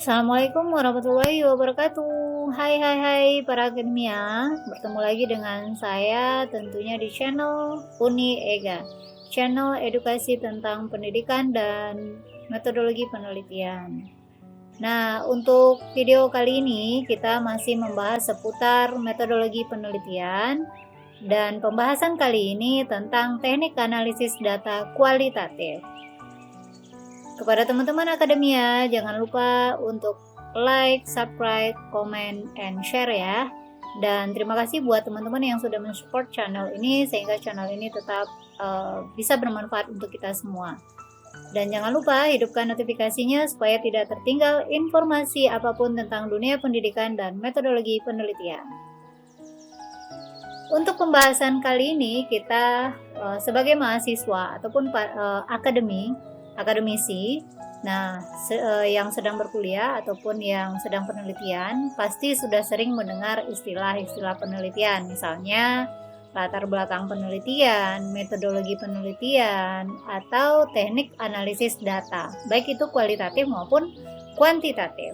Assalamualaikum warahmatullahi wabarakatuh. Hai para akademia. Bertemu lagi dengan saya tentunya di channel Uni Ega, channel edukasi tentang pendidikan dan metodologi penelitian. Nah, untuk video kali ini kita masih membahas seputar metodologi penelitian, dan pembahasan kali ini tentang teknik analisis data kualitatif. Kepada teman-teman akademia, jangan lupa untuk like, subscribe, comment, and share ya. Dan terima kasih buat teman-teman yang sudah mensupport channel ini sehingga channel ini tetap bisa bermanfaat untuk kita semua. Dan jangan lupa hidupkan notifikasinya supaya tidak tertinggal informasi apapun tentang dunia pendidikan dan metodologi penelitian. Untuk pembahasan kali ini kita sebagai mahasiswa ataupun akademisi, nah yang sedang berkuliah ataupun yang sedang penelitian pasti sudah sering mendengar istilah-istilah penelitian, misalnya latar belakang penelitian, metodologi penelitian, atau teknik analisis data, baik itu kualitatif maupun kuantitatif.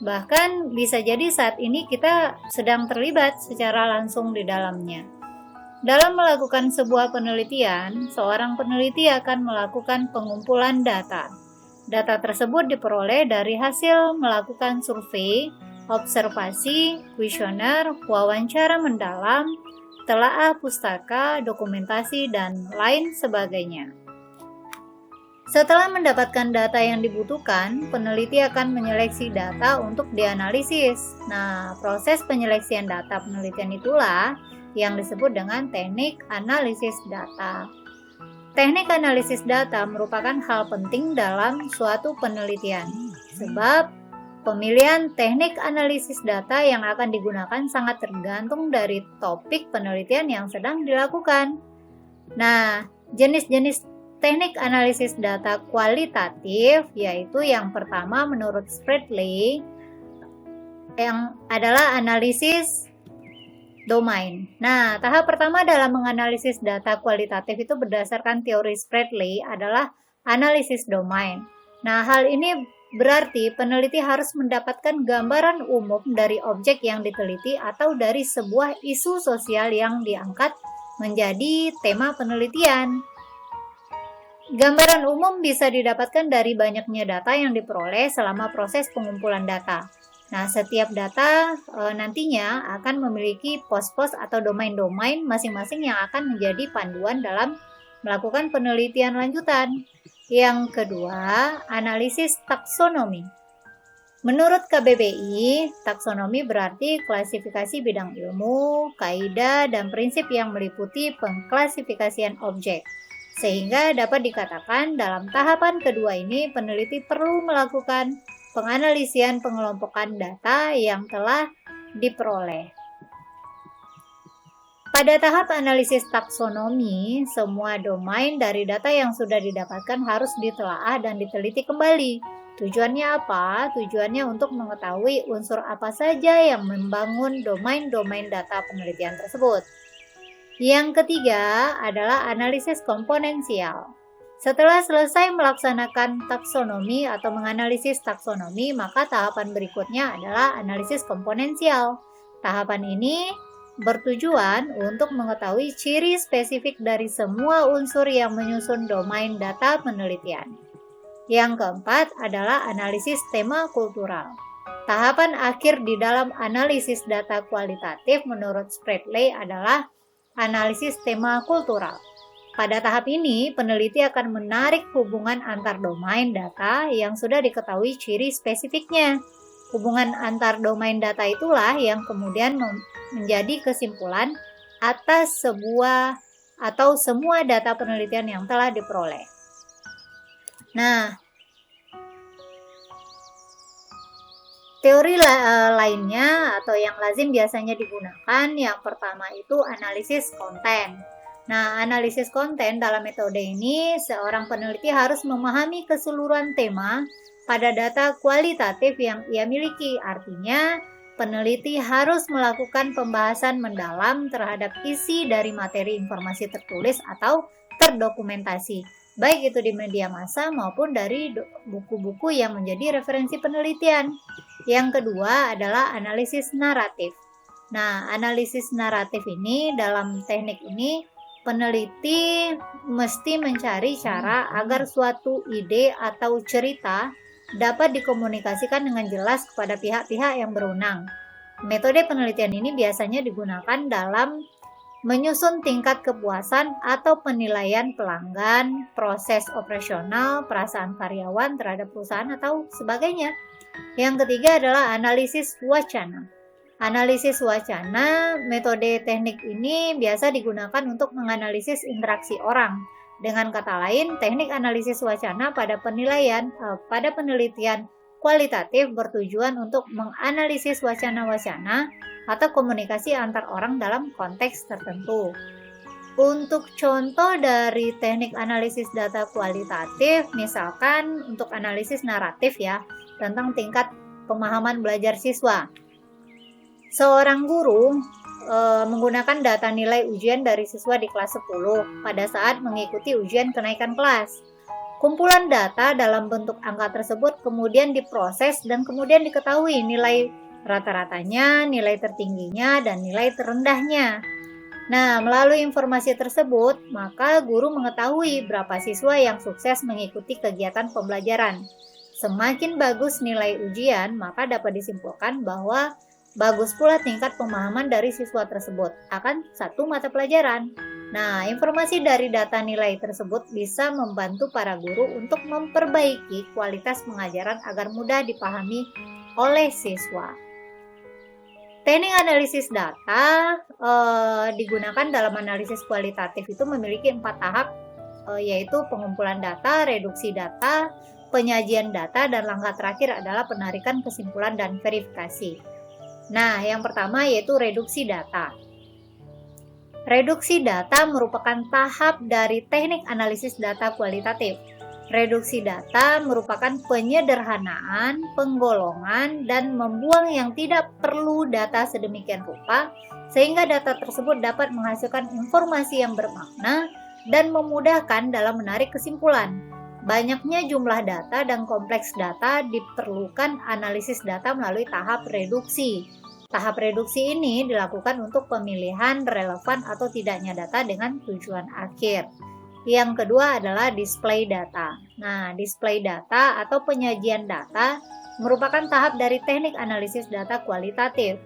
Bahkan bisa jadi saat ini kita sedang terlibat secara langsung di dalamnya. Dalam melakukan sebuah penelitian, seorang peneliti akan melakukan pengumpulan data. Data tersebut diperoleh dari hasil melakukan survei, observasi, kuesioner, wawancara mendalam, telaah pustaka, dokumentasi, dan lain sebagainya. Setelah mendapatkan data yang dibutuhkan, peneliti akan menyeleksi data untuk dianalisis. Nah, proses penyeleksian data penelitian itulah yang disebut dengan teknik analisis data. Teknik analisis data merupakan hal penting dalam suatu penelitian, sebab pemilihan teknik analisis data yang akan digunakan sangat tergantung dari topik penelitian yang sedang dilakukan. Nah, jenis-jenis teknik analisis data kualitatif yaitu yang pertama menurut Spradley yang adalah analisis domain. Nah, tahap pertama dalam menganalisis data kualitatif itu berdasarkan teori Spradley adalah analisis domain. Nah, hal ini berarti peneliti harus mendapatkan gambaran umum dari objek yang diteliti atau dari sebuah isu sosial yang diangkat menjadi tema penelitian. Gambaran umum bisa didapatkan dari banyaknya data yang diperoleh selama proses pengumpulan data. Nah, setiap data nantinya akan memiliki pos-pos atau domain-domain masing-masing yang akan menjadi panduan dalam melakukan penelitian lanjutan. Yang kedua, analisis taksonomi. Menurut KBBI, taksonomi berarti klasifikasi bidang ilmu, kaidah, dan prinsip yang meliputi pengklasifikasian objek. Sehingga dapat dikatakan dalam tahapan kedua ini peneliti perlu melakukan penganalisian pengelompokan data yang telah diperoleh. Pada tahap analisis taksonomi, semua domain dari data yang sudah didapatkan harus ditelaah dan diteliti kembali. Tujuannya apa? Tujuannya untuk mengetahui unsur apa saja yang membangun domain-domain data penelitian tersebut. Yang ketiga adalah analisis komponensial. Setelah selesai melaksanakan taksonomi atau menganalisis taksonomi, maka tahapan berikutnya adalah analisis komponensial. Tahapan ini bertujuan untuk mengetahui ciri spesifik dari semua unsur yang menyusun domain data penelitian. Yang keempat adalah analisis tema kultural. Tahapan akhir di dalam analisis data kualitatif menurut Spradley adalah analisis tema kultural. Pada tahap ini, peneliti akan menarik hubungan antar domain data yang sudah diketahui ciri spesifiknya. Hubungan antar domain data itulah yang kemudian menjadi kesimpulan atas sebuah atau semua data penelitian yang telah diperoleh. Nah, teori lainnya atau yang lazim biasanya digunakan, yang pertama itu analisis konten. Nah, analisis konten dalam metode ini, seorang peneliti harus memahami keseluruhan tema pada data kualitatif yang ia miliki. Artinya, peneliti harus melakukan pembahasan mendalam terhadap isi dari materi informasi tertulis atau terdokumentasi, baik itu di media massa maupun dari buku-buku yang menjadi referensi penelitian. Yang kedua adalah analisis naratif. Nah, analisis naratif ini dalam teknik ini peneliti mesti mencari cara agar suatu ide atau cerita dapat dikomunikasikan dengan jelas kepada pihak-pihak yang berwenang. Metode penelitian ini biasanya digunakan dalam menyusun tingkat kepuasan atau penilaian pelanggan, proses operasional, perasaan karyawan terhadap perusahaan atau sebagainya. Yang ketiga adalah analisis wacana. Analisis wacana, metode teknik ini biasa digunakan untuk menganalisis interaksi orang. Dengan kata lain, teknik analisis wacana pada penelitian kualitatif bertujuan untuk menganalisis wacana-wacana atau komunikasi antar orang dalam konteks tertentu. Untuk contoh dari teknik analisis data kualitatif, misalkan untuk analisis naratif ya, tentang tingkat pemahaman belajar siswa. Seorang guru menggunakan data nilai ujian dari siswa di kelas 10 pada saat mengikuti ujian kenaikan kelas. Kumpulan data dalam bentuk angka tersebut kemudian diproses dan kemudian diketahui nilai rata-ratanya, nilai tertingginya, dan nilai terendahnya. Nah, melalui informasi tersebut, maka guru mengetahui berapa siswa yang sukses mengikuti kegiatan pembelajaran. Semakin bagus nilai ujian, maka dapat disimpulkan bahwa bagus pula tingkat pemahaman dari siswa tersebut akan satu mata pelajaran. Nah, informasi dari data nilai tersebut bisa membantu para guru untuk memperbaiki kualitas pengajaran agar mudah dipahami oleh siswa. Teknik analisis data digunakan dalam analisis kualitatif itu memiliki 4 tahap, yaitu pengumpulan data, reduksi data, penyajian data, dan langkah terakhir adalah penarikan kesimpulan dan verifikasi. Nah, yang pertama yaitu reduksi data. Reduksi data merupakan tahap dari teknik analisis data kualitatif. Reduksi data merupakan penyederhanaan, penggolongan, dan membuang yang tidak perlu data sedemikian rupa, sehingga data tersebut dapat menghasilkan informasi yang bermakna dan memudahkan dalam menarik kesimpulan. Banyaknya jumlah data dan kompleks data diperlukan analisis data melalui tahap reduksi. Tahap reduksi ini dilakukan untuk pemilihan relevan atau tidaknya data dengan tujuan akhir. Yang kedua adalah display data. Nah, display data atau penyajian data merupakan tahap dari teknik analisis data kualitatif.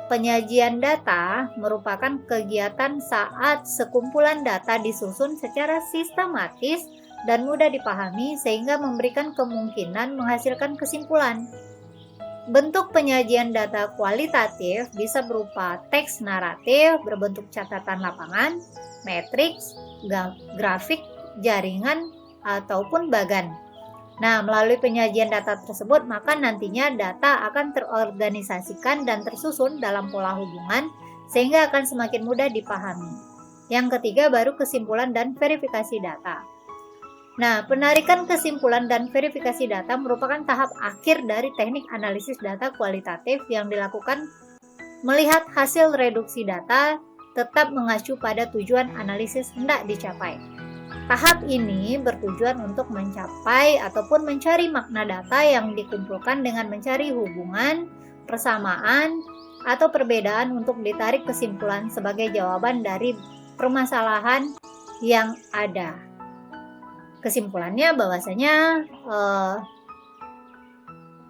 Penyajian data merupakan kegiatan saat sekumpulan data disusun secara sistematis dan mudah dipahami sehingga memberikan kemungkinan menghasilkan kesimpulan. Bentuk penyajian data kualitatif bisa berupa teks naratif berbentuk catatan lapangan, matriks, grafik, jaringan, ataupun bagan. Nah, melalui penyajian data tersebut, maka nantinya data akan terorganisasikan dan tersusun dalam pola hubungan sehingga akan semakin mudah dipahami. Yang ketiga baru kesimpulan dan verifikasi data. Nah, penarikan kesimpulan dan verifikasi data merupakan tahap akhir dari teknik analisis data kualitatif yang dilakukan melihat hasil reduksi data tetap mengacu pada tujuan analisis hendak dicapai. Tahap ini bertujuan untuk mencapai ataupun mencari makna data yang dikumpulkan dengan mencari hubungan, persamaan, atau perbedaan untuk ditarik kesimpulan sebagai jawaban dari permasalahan yang ada. Kesimpulannya bahwasanya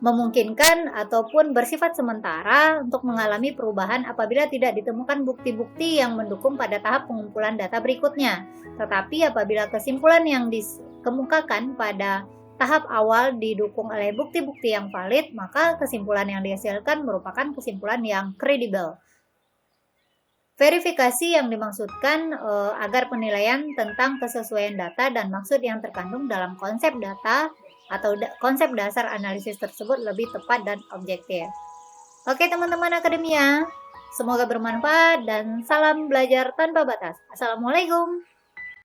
memungkinkan ataupun bersifat sementara untuk mengalami perubahan apabila tidak ditemukan bukti-bukti yang mendukung pada tahap pengumpulan data berikutnya. Tetapi apabila kesimpulan yang dikemukakan pada tahap awal didukung oleh bukti-bukti yang valid, maka kesimpulan yang dihasilkan merupakan kesimpulan yang kredibel. Verifikasi yang dimaksudkan agar penilaian tentang kesesuaian data dan maksud yang terkandung dalam konsep data atau konsep dasar analisis tersebut lebih tepat dan objektif. Oke teman-teman akademia, semoga bermanfaat dan salam belajar tanpa batas. Assalamualaikum.